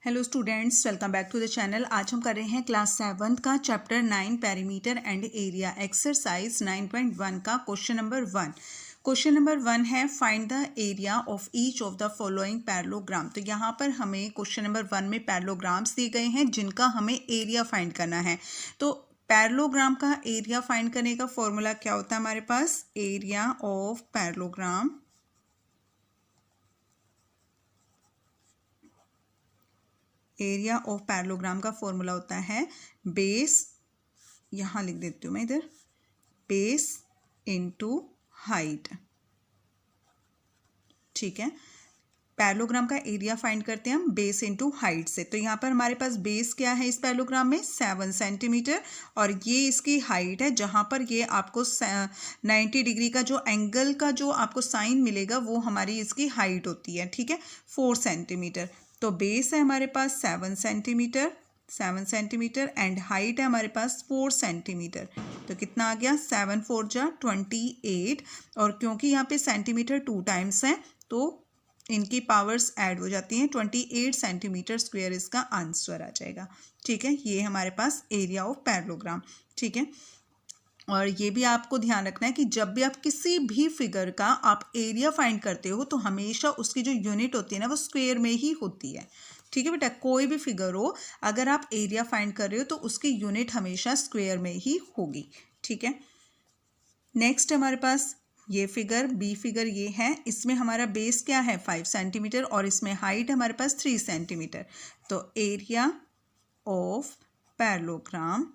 Hello students, welcome back to the channel. आज हम कर रहे हैं क्लास 7 का chapter 9 perimeter and area exercise 9.1 का क्वेश्चन नंबर 1। क्वेश्चन नंबर 1 है find the area of each of the following parallelogram. तो यहाँ पर हमें क्वेश्चन नंबर 1 में पैरेललोग्राम्स दिए गए हैं जिनका हमें एरिया फाइंड करना है। तो पैरेललोग्राम का एरिया फाइंड करने का फॉर्मूला क्या होता है हमारे पास? Area of parallelogram area of parallelogram का फॉर्मूला होता है बेस, यहाँ लिख देती हूँ मैं इधर, बेस इनटू हाइट। ठीक है, पैरेललोग्राम का एरिया फाइंड करते हैं हम बेस इनटू हाइट से। तो यहाँ पर हमारे पास बेस क्या है इस पैरेललोग्राम में? 7 सेंटीमीटर, और ये इसकी हाइट है जहाँ पर ये आपको 90 डिग्री का जो एंगल का जो आपको साइन मिलेगा वो हमारी इसकी हाइट होती है। ठीक है, 4 सेंटीमीटर। तो बेस है हमारे पास 7 सेंटीमीटर एंड हाइट है हमारे पास 4 सेंटीमीटर। तो कितना आ गया? 7 4 जा 28। और क्योंकि यहाँ पे सेंटीमीटर 2 टाइम्स है तो इनकी पावर्स ऐड हो जाती हैं, 28 सेंटीमीटर स्क्वायर इसका आंसर आ जाएगा। ठीक है, ये हमारे पास एरिया ऑफ पैरेललोग्राम। ठीक है, और ये भी आपको ध्यान रखना है कि जब भी आप किसी भी फिगर का आप एरिया फाइंड करते हो तो हमेशा उसकी जो यूनिट होती है ना वो स्क्वायर में ही होती है। ठीक है बेटा, कोई भी फिगर हो अगर आप एरिया फाइंड कर रहे हो तो उसकी यूनिट हमेशा स्क्वायर में ही होगी। ठीक है, नेक्स्ट हमारे पास ये फिगर बी फिगर ये है, इसमें हमारा बेस क्या है? 5 सेंटीमीटर और इसमें हाइट हमारे पास 3 सेंटीमीटर। तो area of parallelogram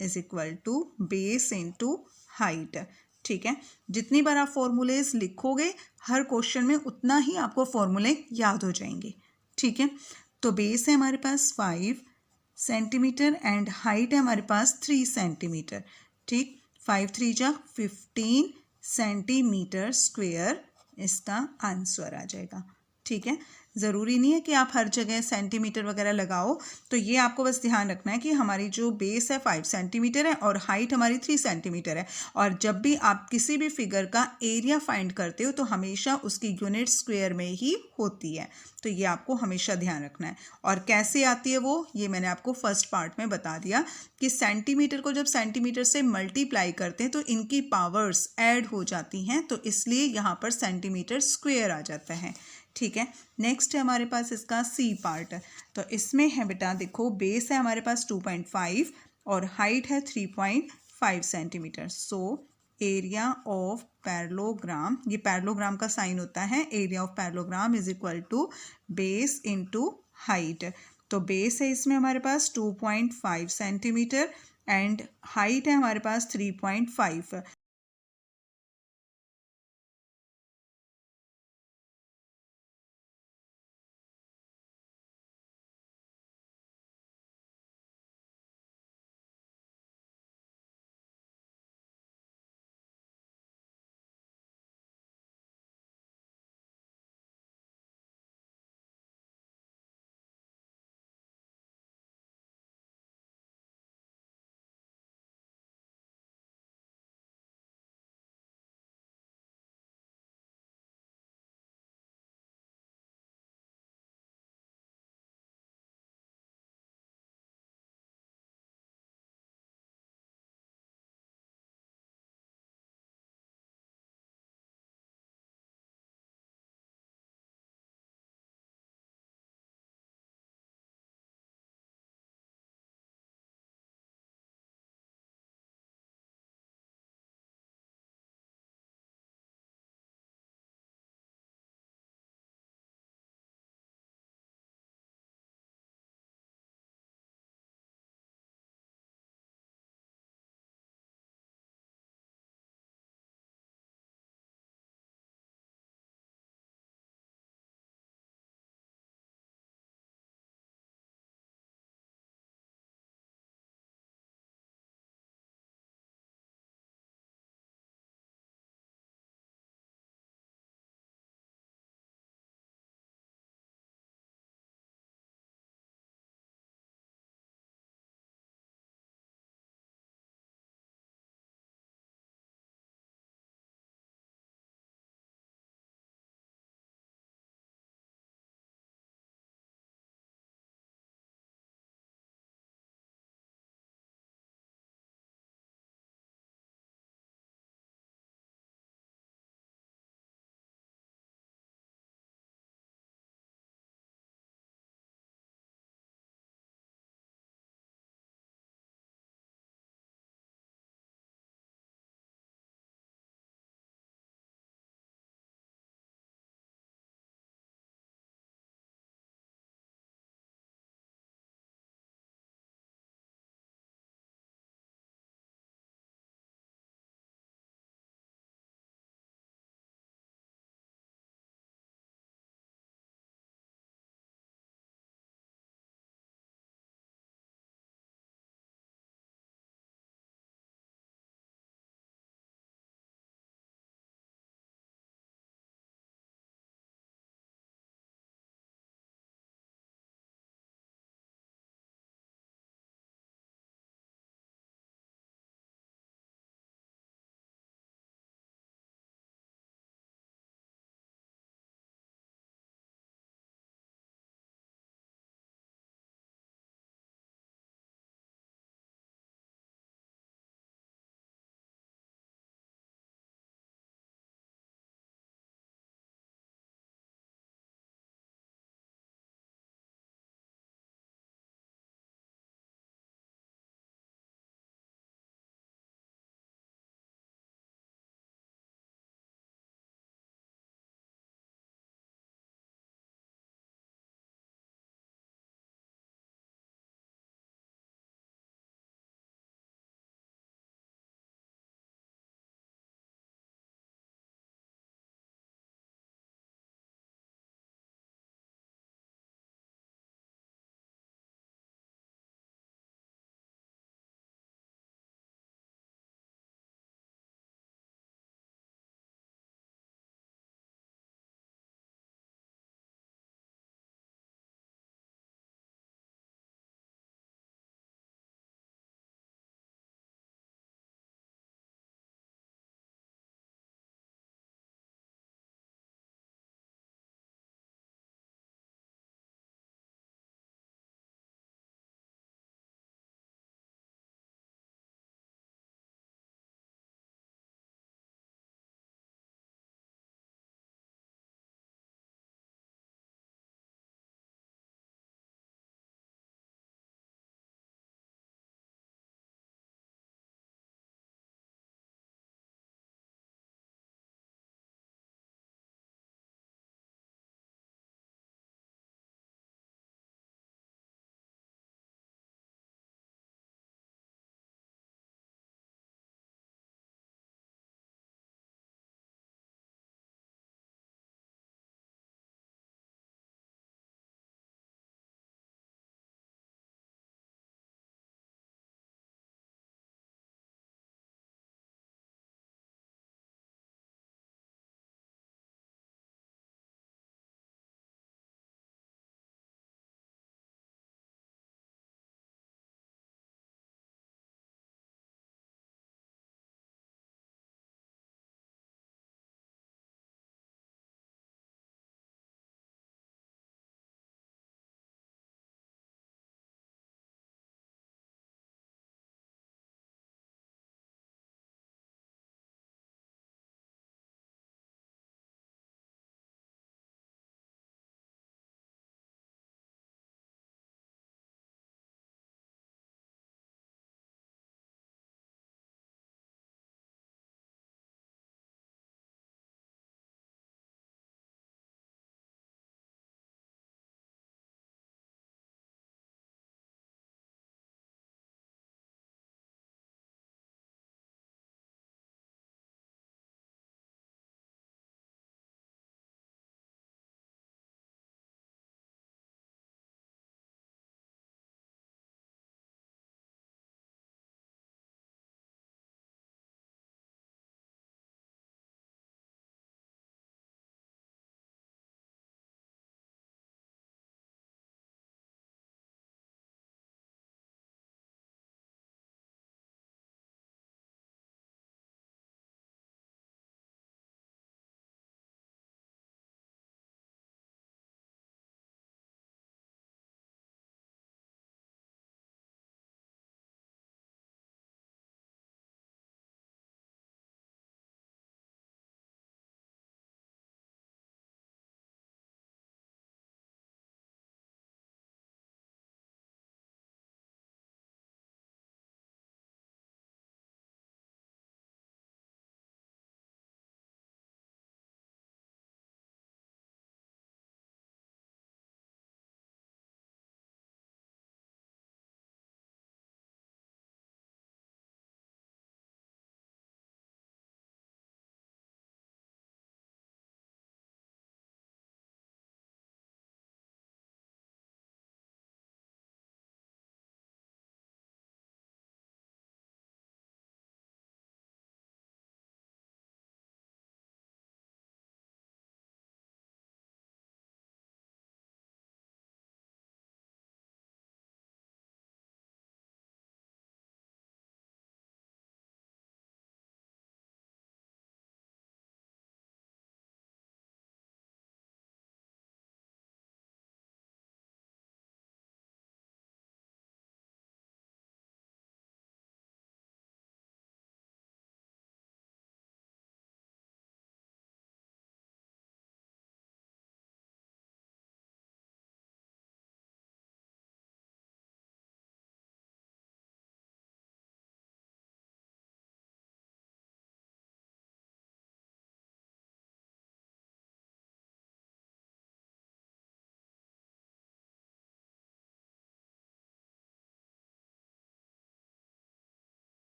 is equal to base into height. ठीक है, जितनी बार आप फॉर्मूलेज लिखोगे हर क्वेश्चन में उतना ही आपको फॉर्मूले याद हो जाएंगे। ठीक है, तो बेस है हमारे पास 5 सेंटीमीटर एंड हाइट है हमारे पास 3 सेंटीमीटर। ठीक, 5 3 जा 15 सेंटीमीटर स्क्वायर इसका आंसर आ जाएगा। ठीक है, ज़रूरी नहीं है कि आप हर जगह सेंटीमीटर वगैरह लगाओ। तो ये आपको बस ध्यान रखना है कि हमारी जो बेस है 5 सेंटीमीटर है और हाइट हमारी 3 सेंटीमीटर है। और जब भी आप किसी भी फिगर का एरिया फाइंड करते हो तो हमेशा उसकी यूनिट स्क्वायर में ही होती है। तो ये आपको हमेशा ध्यान रखना है। और कैसे आती है वो, ये मैंने आपको फर्स्ट पार्ट में बता दिया कि सेंटीमीटर को जब सेंटीमीटर से मल्टीप्लाई करते हैं तो इनकी पावर्स ऐड हो जाती हैं, तो इसलिए यहाँ पर सेंटीमीटर स्क्वायर आ जाता है। ठीक है, नेक्स्ट है हमारे पास इसका सी पार्ट। तो इसमें है बेटा देखो, बेस है हमारे पास 2.5 और हाइट है 3.5 centimetre. So area of parallelogram, ये पैरेललोग्राम का साइन होता है, area of parallelogram is equal to base into height. तो बेस है इसमें हमारे पास 2.5 सेंटीमीटर एंड हाइट है हमारे पास 3.5।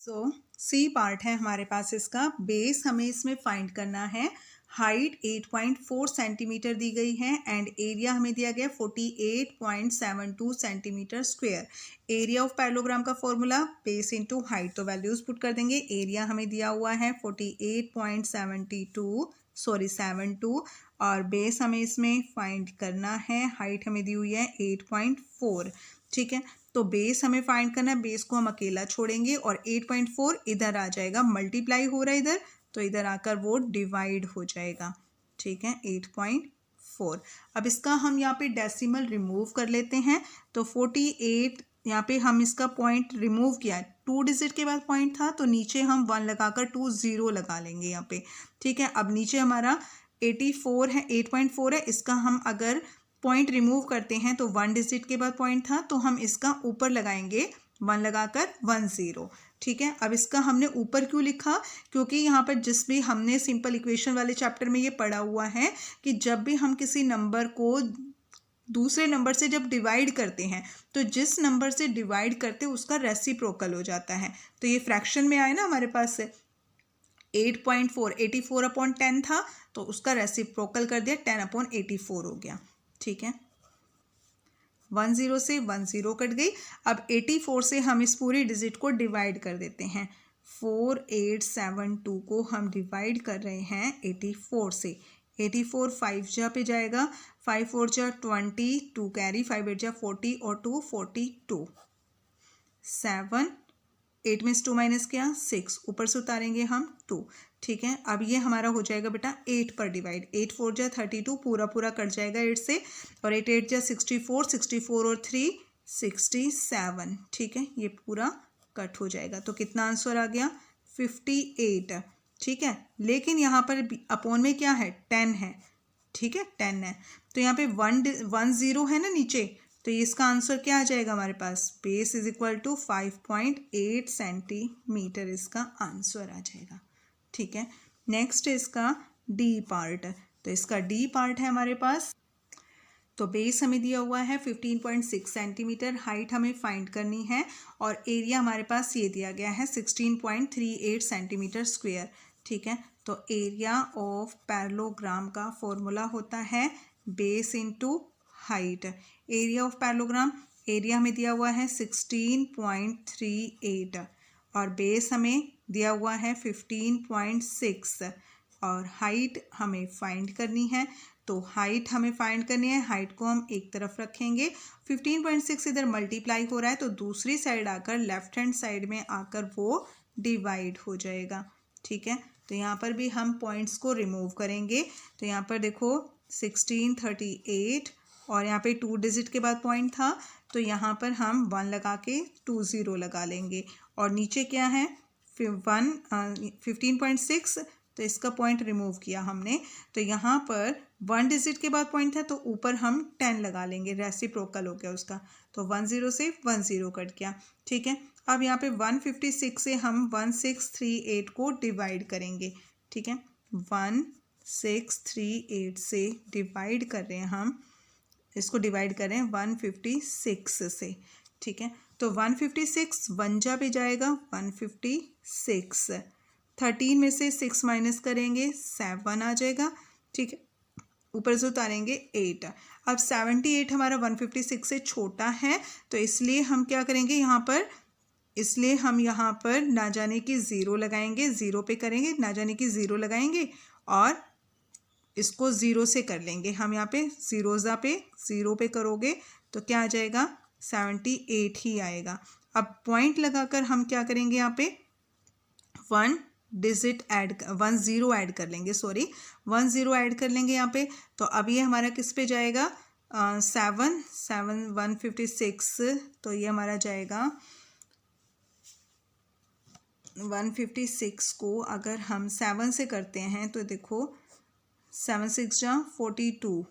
सो सी पार्ट है हमारे पास इसका। बेस हमें इसमें फाइंड करना है। हाइट 8.4 सेंटीमीटर दी गई है एंड एरिया हमें दिया गया 48.72 centimetre square. Area of parallelogram का फॉर्मूला बेस इनटू हाइट, तो वैल्यूज पुट कर देंगे। एरिया हमें दिया हुआ है 48.72 और बेस हमें इसमें फाइंड करना है। हाइट हमें दी हुई है 8.4, ठीक है। तो बेस हमें फाइंड करना है, बेस को हम अकेला छोड़ेंगे और 8.4 इधर आ जाएगा, मल्टीप्लाई हो रहा है इधर, तो इधर आकर वो डिवाइड हो जाएगा, ठीक है, 8.4। अब इसका हम यहाँ पे डेसिमल रिमूव कर लेते हैं। तो 48 यहाँ पे हम इसका पॉइंट रिमूव किया, 2 डिजिट के बाद पॉइंट था, तो नीचे हम 1 लगाकर 2 0 लगा लेंगे यहाँ पे, ठीक है। अब नीचे हमारा 84 है, 8.4 है, इसका हम अगर पॉइंट रिमूव करते हैं तो 1 डिजिट के बाद पॉइंट था, तो हम इसका ऊपर लगाएंगे 1 लगाकर 1 0, ठीक है। अब इसका हमने ऊपर क्यों लिखा, क्योंकि यहाँ पर जिस भी हमने सिंपल इक्वेशन वाले चैप्टर में ये पढ़ा हुआ है कि जब भी हम किसी नंबर को दूसरे नंबर से जब डिवाइड करते हैं तो जिस नंबर से डिवाइड करते हैं उसका रेसिप्रोकल हो जाता है। तो ये फ्रैक्शन में आए ना हमारे पास से 8.4, 84/10 था, तो उसका रेसिप्रोकल कर दिया, 10/84 हो गया, ठीक है। 1 0 से 1 0 कट गई। अब 84 से हम इस पूरी डिजिट को डिवाइड कर देते हैं। 4872 को हम डिवाइड कर रहे हैं 84 से। 84 5 जा पे जाएगा, 5 4 जा 20, 2 कैरी, 5 8 जा 40 और 2 42, 7 8 में से 2 माइनस किया 6, ऊपर से उतारेंगे हम 2, ठीक है। अब ये हमारा हो जाएगा बेटा 8 पर डिवाइड, 8 4 जा 32, पूरा पूरा कट जाएगा 8 से, और 8 8 जा 64, 64 और 3 67, ठीक है, ये पूरा कट हो जाएगा। तो कितना आंसर आ गया 58, ठीक है। लेकिन यहाँ पर अपॉन में क्या है 10 है, ठीक है, 10 है, तो यहाँ पे 1 0 है ना नीचे, तो इसका आंसर क्या आ जाएगा हमारे पास, base is equal to 5.8 centimetre इसका आंसर आ जाएगा, ठीक है। नेक्स्ट इसका डी पार्ट, तो इसका डी पार्ट है हमारे पास। तो बेस हमें दिया हुआ है 15.6 सेंटीमीटर, हाइट हमें फाइंड करनी है और एरिया हमारे पास ये दिया गया है 16.38 सेंटीमीटर स्क्वायर, ठीक है। तो एरिया ऑफ पैरेललोग्राम का फॉर्मूला होता है base into height. Area of parallelogram, area हमें दिया हुआ है 16.38 और बेस हमें दिया हुआ है 15.6 और हाइट हमें फाइंड करनी है। तो हाइट हमें फाइंड करनी है, हाइट को हम एक तरफ रखेंगे, 15.6 इधर मल्टीप्लाई हो रहा है तो दूसरी साइड आकर लेफ्ट हैंड साइड में आकर वो डिवाइड हो जाएगा, ठीक है। तो यहाँ पर भी हम पॉइंट्स को रिमूव करेंगे। तो यहाँ पर देखो 1638 और यहाँ पे 2 डिजिट के बाद पॉइंट था, तो यहाँ पर हम 1 लगा के 2 0 लगा लेंगे और नीचे क्या है 15.6, तो इसका पॉइंट रिमूव किया हमने, तो यहाँ पर 1 डिजिट के बाद पॉइंट है तो ऊपर हम 10 लगा लेंगे, रेसिप्रोकल हो गया उसका, तो 1 0 से 1 0 कट गया, ठीक है। अब यहाँ पे 156 से हम 1638 को डिवाइड करेंगे, ठीक है, 1638 से डिवाइड कर रहे हैं हम, इसको डिवाइड कर रहे हैं 156 से, ठीक है। तो 156 1 जा पे जाएगा 156, 13 में से 6 माइनस करेंगे 7 आ जाएगा, ठीक है, ऊपर से उतारेंगे 8। अब 78 हमारा 156 से छोटा है, तो इसलिए हम क्या करेंगे यहाँ पर, इसलिए हम यहाँ पर ना जाने की 0 लगाएंगे, 0 पे करेंगे, ना जाने की 0 लगाएंगे और इसको 0 से कर लेंगे हम, यहाँ पे 0 पे करोगे तो क्या आ जाएगा 78 ही आएगा। अब पॉइंट लगाकर हम क्या करेंगे, यहाँ पे 1 0 ऐड कर लेंगे, 1 0 ऐड कर लेंगे यहाँ पे। तो अब ये हमारा किस पे जाएगा 7 156, तो ये हमारा जाएगा 156 को अगर हम 7 से करते हैं तो देखो 7 6 जा 42,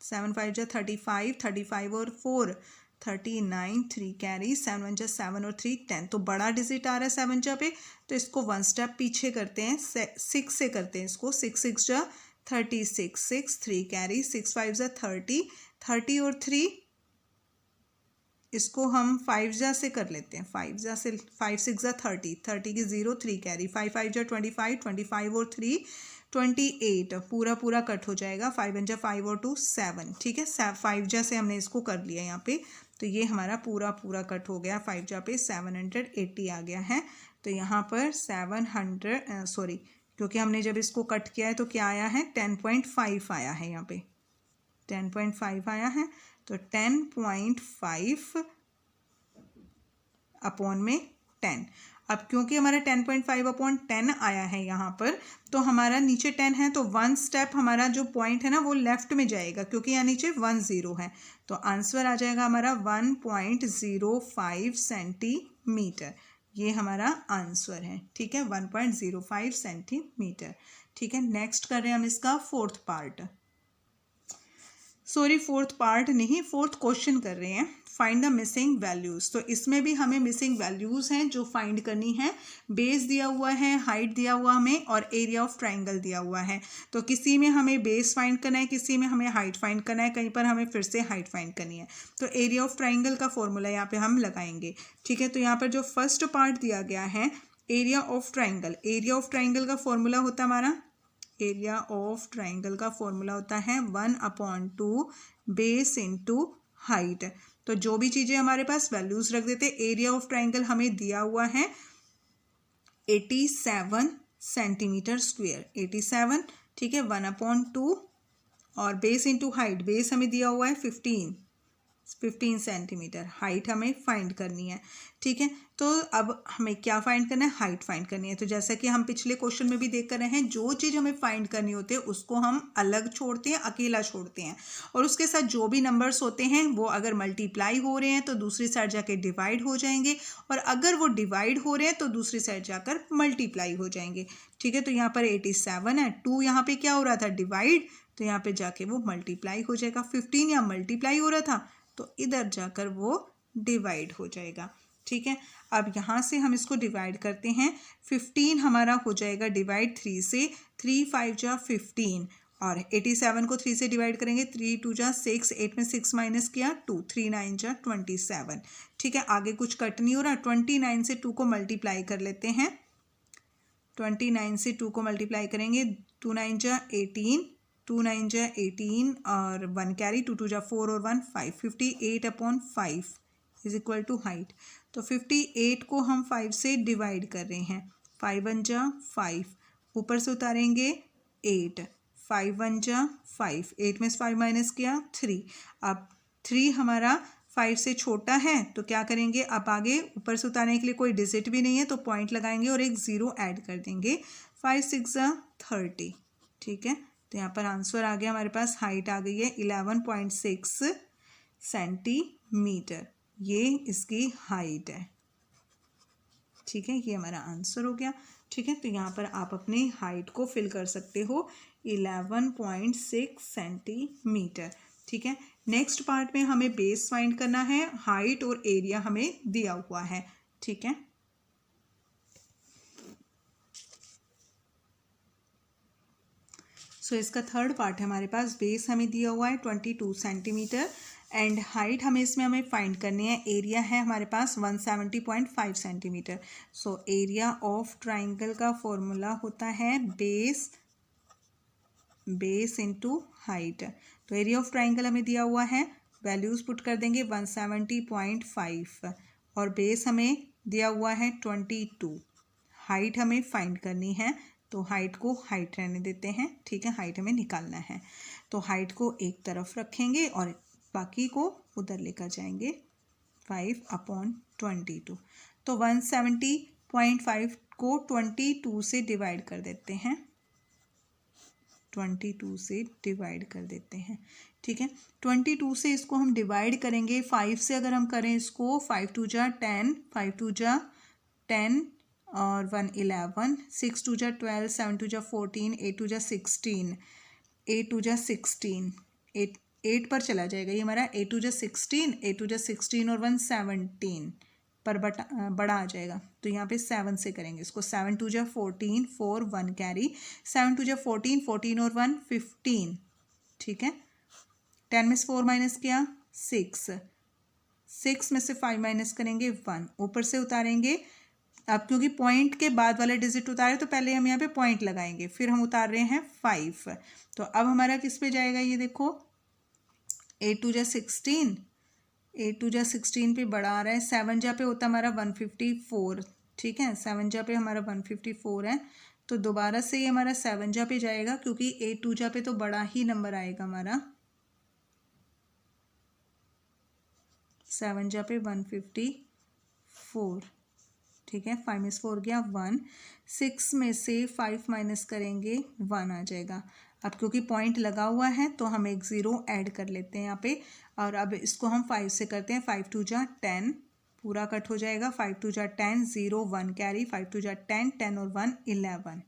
7 5 जा 35, 35 और 4 39, 3 कैरी, 7 1 जा 7 और 3 10, तो बड़ा डिजिट आ रहा है 7 जा पे, तो इसको 1 स्टेप पीछे करते हैं, 6 से करते हैं इसको, 6 6 जा 36, 6 3 कैरी, 6 5 जा 30, 30 और 3 इसको हम 5 जा से कर लेते हैं, 5 जा से 5 6 जा 30, 30 की 0 3 कैरी, 5 5 जा 25, 25 और 3 28, पूरा पूरा कट हो जाएगा, 5 1 जा 5 और 2 7, ठीक है। 5 जा से हमने इसको कर लिया यहाँ पे, तो ये हमारा पूरा पूरा कट हो गया, 5 जा पे 780 आ गया है। तो यहाँ पर 700 सॉरी, क्योंकि हमने जब इसको कट किया है तो क्या आया है, 10.5 आया है, यहाँ पे 10.5 आया है। तो 10.5 अपॉन में 10, अब क्योंकि हमारा 10.5 अपॉन 10 आया है यहाँ पर, तो हमारा नीचे 10 है, तो 1 स्टेप हमारा जो पॉइंट है ना वो लेफ्ट में जाएगा, क्योंकि यहाँ नीचे 1 0 है। तो आंसर आ जाएगा हमारा 1.05 सेंटीमीटर, ये हमारा आंसर है, ठीक है, 1.05 सेंटीमीटर, ठीक है। नेक्स्ट कर रहे हैं हम इसका fourth part, sorry fourth part नहीं, फोर्थ क्वेश्चन कर रहे हैं, फाइंड द मिसिंग वैल्यूज़। तो इसमें भी हमें मिसिंग वैल्यूज़ हैं जो फाइंड करनी है। बेस दिया हुआ है, हाइट दिया हुआ हमें, और एरिया ऑफ ट्राइंगल दिया हुआ है। तो किसी में हमें बेस फाइंड करना है, किसी में हमें हाइट फाइंड करना है, कहीं पर हमें फिर से हाइट फाइंड करनी है। तो एरिया ऑफ ट्राइंगल का फॉर्मूला यहाँ पे हम लगाएंगे, ठीक है। तो यहाँ पर जो फर्स्ट पार्ट दिया गया है area of triangle, area of triangle का फॉर्मूला होता है हमारा, एरिया ऑफ ट्राइंगल का फॉर्मूला होता है 1/2 बेस इंटू हाइट। तो जो भी चीज़ें हमारे पास वैल्यूज़ रख देते, एरिया ऑफ ट्राइंगल हमें दिया हुआ है 87 सेंटीमीटर स्क्वेयर, 87, ठीक है, 1/2, और बेस इंटू हाइट, बेस हमें दिया हुआ है 15 सेंटीमीटर, हाइट हमें फाइंड करनी है, ठीक है। तो अब हमें क्या फाइंड करना है, हाइट फाइंड करनी है। तो जैसा कि हम पिछले क्वेश्चन में भी देख कर रहे हैं, जो चीज़ हमें फाइंड करनी होती है उसको हम अलग छोड़ते हैं, अकेला छोड़ते हैं, और उसके साथ जो भी नंबर्स होते हैं वो अगर मल्टीप्लाई हो रहे हैं तो दूसरी साइड जाके डिवाइड हो जाएंगे, और अगर वो डिवाइड हो रहे हैं तो दूसरी साइड जाकर मल्टीप्लाई हो जाएंगे, ठीक है। तो यहाँ पर 87 है, 2 यहाँ पे क्या हो रहा था, डिवाइड, तो यहाँ पे जाके वो मल्टीप्लाई हो जाएगा। 15 यहाँ मल्टीप्लाई हो रहा था, तो इधर जाकर वो डिवाइड हो जाएगा, ठीक है। अब यहाँ से हम इसको डिवाइड करते हैं, 15 हमारा हो जाएगा डिवाइड 3 से, 3 5 जा 15, और 87 को 3 से डिवाइड करेंगे, 3 2 जा 6, 8 में 6 माइनस किया 2, 3 9 जा 27, ठीक है। आगे कुछ कट नहीं हो रहा, 29 से 2 को मल्टीप्लाई कर लेते हैं, 29 से 2 को मल्टीप्लाई करेंगे, 2 9 जा 18, 2 9 जा 18 और 1 कैरी, 2 2 जा 4 और 1 5, 58/5 इज इक्वल टू हाइट। तो 58 को हम 5 से डिवाइड कर रहे हैं, 5 1 जा 5, ऊपर से उतारेंगे 8, 5 1 जा 5, 8 में से 5 माइनस किया 3, अब 3 हमारा 5 से छोटा है, तो क्या करेंगे, अब आगे ऊपर से उतारने के लिए कोई डिजिट भी नहीं है, तो पॉइंट लगाएंगे और एक 0 ऐड कर देंगे, 5 6 जा 30, ठीक है। तो यहाँ पर आंसर आ गया हमारे पास, हाइट आ गई है 11.6 सेंटीमीटर, ये इसकी हाइट है, ठीक है। ये हमारा आंसर हो गया, ठीक है। तो यहाँ पर आप अपनी हाइट को फिल कर सकते हो, 11.6 सेंटीमीटर, ठीक है। नेक्स्ट पार्ट में हमें बेस फाइंड करना है, हाइट और एरिया हमें दिया हुआ है, ठीक है। सो इसका थर्ड पार्ट है हमारे पास, बेस हमें दिया हुआ है 22 सेंटीमीटर, एंड हाइट हमें फाइंड करनी है, एरिया है हमारे पास 170.5 centimetre. So area of triangle का फॉर्मूला होता है बेस इंटू हाइट। तो एरिया ऑफ ट्राइंगल हमें दिया हुआ है, वैल्यूज़ पुट कर देंगे 170.5, और बेस हमें दिया हुआ है 22, हाइट हमें फाइंड करनी है, तो हाइट को हाइट रहने देते हैं, ठीक है, हाइट हमें निकालना है। तो हाइट को एक तरफ रखेंगे और बाकी को उधर लेकर जाएंगे, 5/22। तो 170.5 को 22 से डिवाइड कर देते हैं, 22 से डिवाइड कर देते हैं, ठीक है। 22 से इसको हम डिवाइड करेंगे, 5 से अगर हम करें इसको, 5 2 जा 10, 5 2 जा 10 और 1 11, 6 2 जा 12, 7 2 जा 14, 8 2 जा 16, 8 2 जा 16, 8 पर चला जाएगा ये हमारा, 8 2 जा 16, 8 2 जा 16 और 1 17 पर बड़ा आ जाएगा, तो यहाँ पे 7 से करेंगे इसको, 7 2 जा 14, 4 1 कैरी, 7 2 जा 14, 14 और 1 15, ठीक है। 10 में से 4 माइनस किया 6, 6 में से 5 माइनस करेंगे 1, ऊपर से उतारेंगे। अब क्योंकि पॉइंट के बाद वाला डिजिट उतारे तो पहले हम यहाँ पे पॉइंट लगाएंगे, फिर हम उतार रहे हैं 5। तो अब हमारा किस पे जाएगा ये देखो, 8 2 जा 16, 8 2 जा 16 पे बड़ा आ रहा है, 7 जा पे होता हमारा 154, ठीक है, 7 जा पे हमारा 154 है। तो दोबारा से ये हमारा 7 जा पे जाएगा क्योंकि 8 2 जा पे तो बड़ा ही नंबर आएगा हमारा, 7 जा पे 154, ठीक है। 5 में से 4 गया 1, 6 में से 5 माइनस करेंगे 1 आ जाएगा। अब क्योंकि पॉइंट लगा हुआ है तो हम एक ज़ीरो ऐड कर लेते हैं यहाँ पे, और अब इसको हम 5 से करते हैं। 5 2 जा 10, पूरा कट हो जाएगा, 5 2 जा 10, 0 1 कैरी, 5 2 जा 10, 10 और 1 11,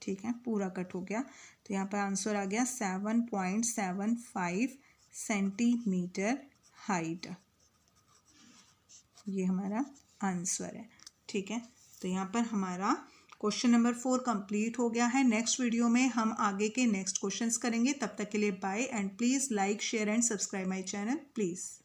ठीक है, पूरा कट हो गया। तो यहाँ पर आंसर आ गया 7.75 सेंटीमीटर हाइट, ये हमारा आंसर है, ठीक है। तो यहाँ पर हमारा क्वेश्चन नंबर 4 कंप्लीट हो गया है। नेक्स्ट वीडियो में हम आगे के नेक्स्ट क्वेश्चंस करेंगे। तब तक के लिए bye, and please like share and subscribe my channel please.